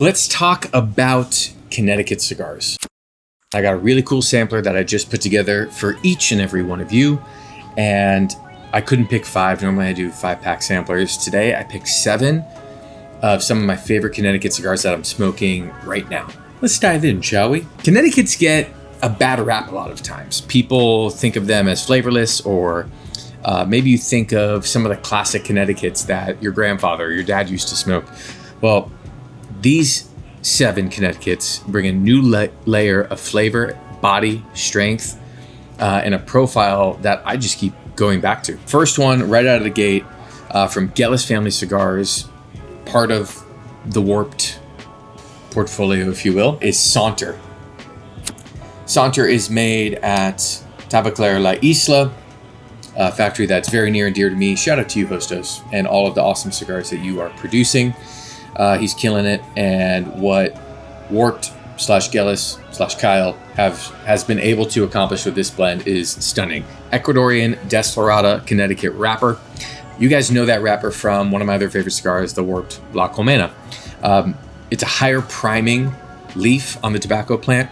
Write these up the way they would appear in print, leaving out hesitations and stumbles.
Let's talk about Connecticut Cigars. I got a really cool sampler that I just put together for each and every one of you, and I couldn't pick 5. Normally I do 5-pack samplers. Today I picked 7 of some of my favorite Connecticut cigars that I'm smoking right now. Let's dive in, shall we? Connecticut's get a bad rap a lot of times. People think of them as flavorless, or maybe you think of some of the classic Connecticut's that your grandfather or your dad used to smoke. Well, these 7 Connecticut's bring a new layer of flavor, body, strength, and a profile that I just keep going back to. First one, right out of the gate, from Gellis Family Cigars, part of the Warped portfolio, if you will, is Saunter. Saunter is made at Tabacalera La Isla, a factory that's very near and dear to me. Shout out to you, Hostos, and all of the awesome cigars that you are producing. He's killing it, and what Warped / Gellis / Kyle has been able to accomplish with this blend is stunning. Ecuadorian Desflorada Connecticut wrapper. You guys know that wrapper from one of my other favorite cigars, the Warped La Colmena. It's a higher priming leaf on the tobacco plant,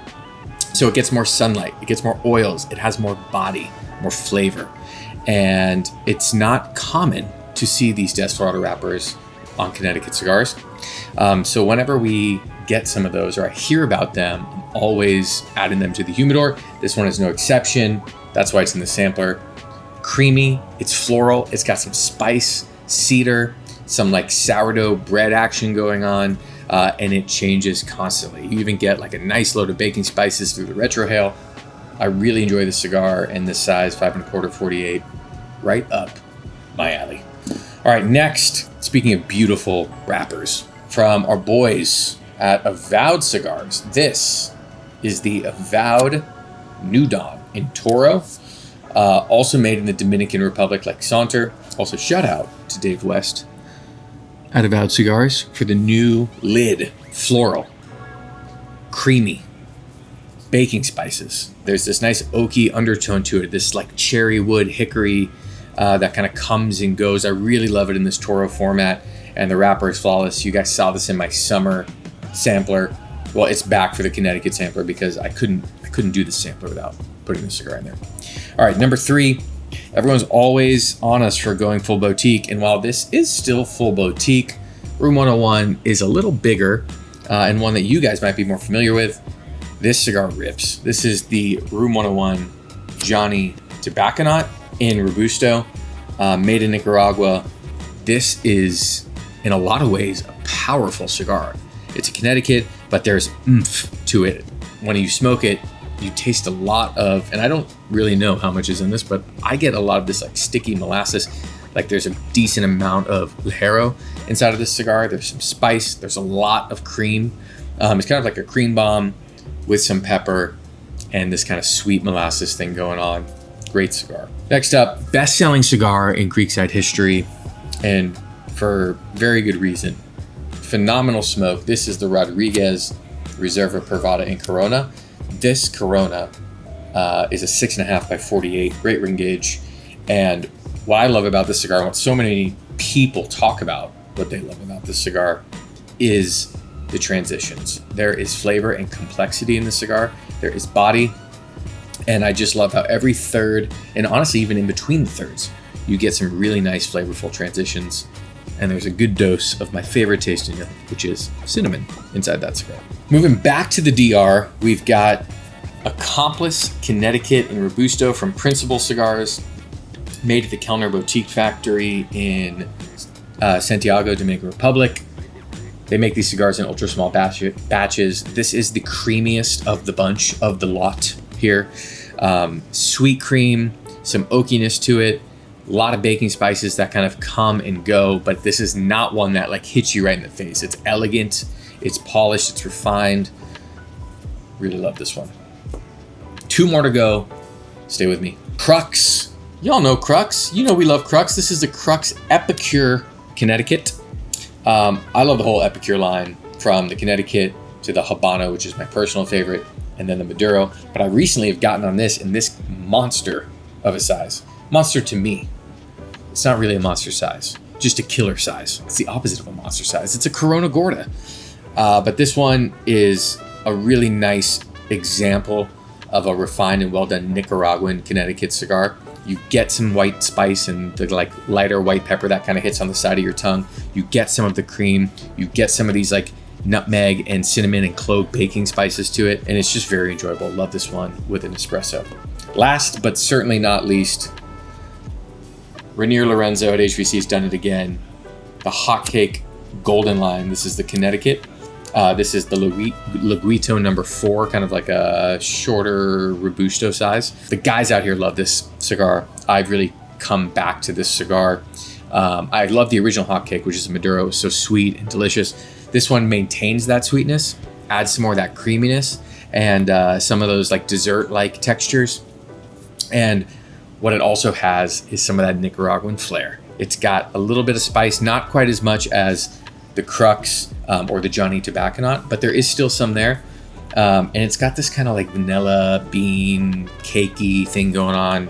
so it gets more sunlight, it gets more oils, it has more body, more flavor, and it's not common to see these Desflorada wrappers on Connecticut cigars. So whenever we get some of those, or I hear about them, I'm always adding them to the humidor. This one is no exception. That's why it's in the sampler. Creamy, it's floral, it's got some spice, cedar, some like sourdough bread action going on, and it changes constantly. You even get like a nice load of baking spices through the retrohale. I really enjoy this cigar, and this size, 5 1/4, 48, right up my alley. All right, next, speaking of beautiful wrappers, from our boys at Avowed Cigars, this is the Avowed New Dawn in Toro, also made in the Dominican Republic like Saunter. Also, shout out to Dave West at Avowed Cigars for the new lid. Floral, creamy, baking spices. There's this nice oaky undertone to it, this like cherry wood, hickory, that kind of comes and goes. I really love it in this Toro format, and the wrapper is flawless. You guys saw this in my summer sampler. Well, it's back for the Connecticut sampler because I couldn't do the sampler without putting the cigar in there. All right, number 3. Everyone's always on us for going full boutique, and while this is still full boutique, Room 101 is a little bigger, and one that you guys might be more familiar with. This cigar rips. This is the Room 101 Johnny Tobaconaut in Robusto, made in Nicaragua. This is, in a lot of ways, a powerful cigar. It's a Connecticut, but there's oomph to it. When you smoke it, you taste a lot of, and I don't really know how much is in this, but I get a lot of this like sticky molasses. Like there's a decent amount of ligero inside of this cigar. There's some spice. There's a lot of cream. It's kind of like a cream bomb with some pepper and this kind of sweet molasses thing going on. Great cigar. Next up, best-selling cigar in Creekside history, and for very good reason. Phenomenal smoke. This is the Rodriguez Reserva Privada in Corona. This Corona is a 6.5 by 48, great ring gauge. And what I love about this cigar, what so many people talk about, what they love about this cigar, is the transitions. There is flavor and complexity in the cigar. There is body. And I just love how every third, and honestly even in between the thirds, you get some really nice flavorful transitions. And there's a good dose of my favorite tasting note, which is cinnamon inside that cigar. Moving back to the DR, we've got Accomplice Connecticut in Robusto from Principal Cigars, made at the Kellner Boutique Factory in Santiago, Dominican Republic. They make these cigars in ultra small batches. This is the creamiest of the bunch of the lot here. Sweet cream, some oakiness to it, a lot of baking spices that kind of come and go, but this is not one that like hits you right in the face. It's elegant, it's polished, it's refined. Really love this one. 2 more to go. Stay with me. Krux. Y'all know Krux. You know we love Krux. This is the Krux Epicure Connecticut. I love the whole Epicure line, from the Connecticut to the Habano, which is my personal favorite, and then the Maduro. But I recently have gotten on this in this monster of a size. Monster to me. It's not really a monster size, just a killer size. It's the opposite of a monster size. It's a Corona Gorda. But this one is a really nice example of a refined and well done Nicaraguan Connecticut cigar. You get some white spice and the like lighter white pepper that kind of hits on the side of your tongue. You get some of the cream. You get some of these like nutmeg and cinnamon and clove baking spices to it, and it's just very enjoyable. Love this one with an espresso. Last but certainly not least, Rainier Lorenzo at HVC has done it again. The Hotcake Golden Line. This is the Connecticut. This is the Laguito number 4, kind of like a shorter Robusto size. The guys out here love this cigar. I've really come back to this cigar. I love the original Hotcake, which is a Maduro. It was so sweet and delicious. This one maintains that sweetness, adds some more of that creaminess, and some of those like dessert-like textures. And what it also has is some of that Nicaraguan flair. It's got a little bit of spice, not quite as much as the Krux or the Johnny Tobaconaut, but there is still some there. And it's got this kind of like vanilla bean cakey thing going on.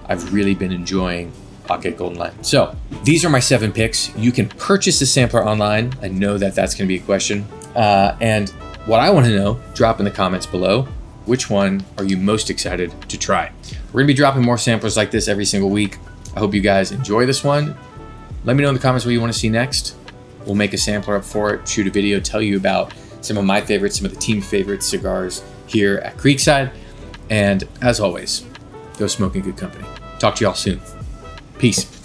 I've really been enjoying Hotcake Golden Line. So these are my 7 picks. You can purchase the sampler online. I know that that's going to be a question. And what I want to know, drop in the comments below. Which one are you most excited to try? We're going to be dropping more samplers like this every single week. I hope you guys enjoy this one. Let me know in the comments what you want to see next. We'll make a sampler up for it, shoot a video, tell you about some of my favorites, some of the team favorite cigars here at Creekside. And as always, go smoke in good company. Talk to y'all soon. Peace.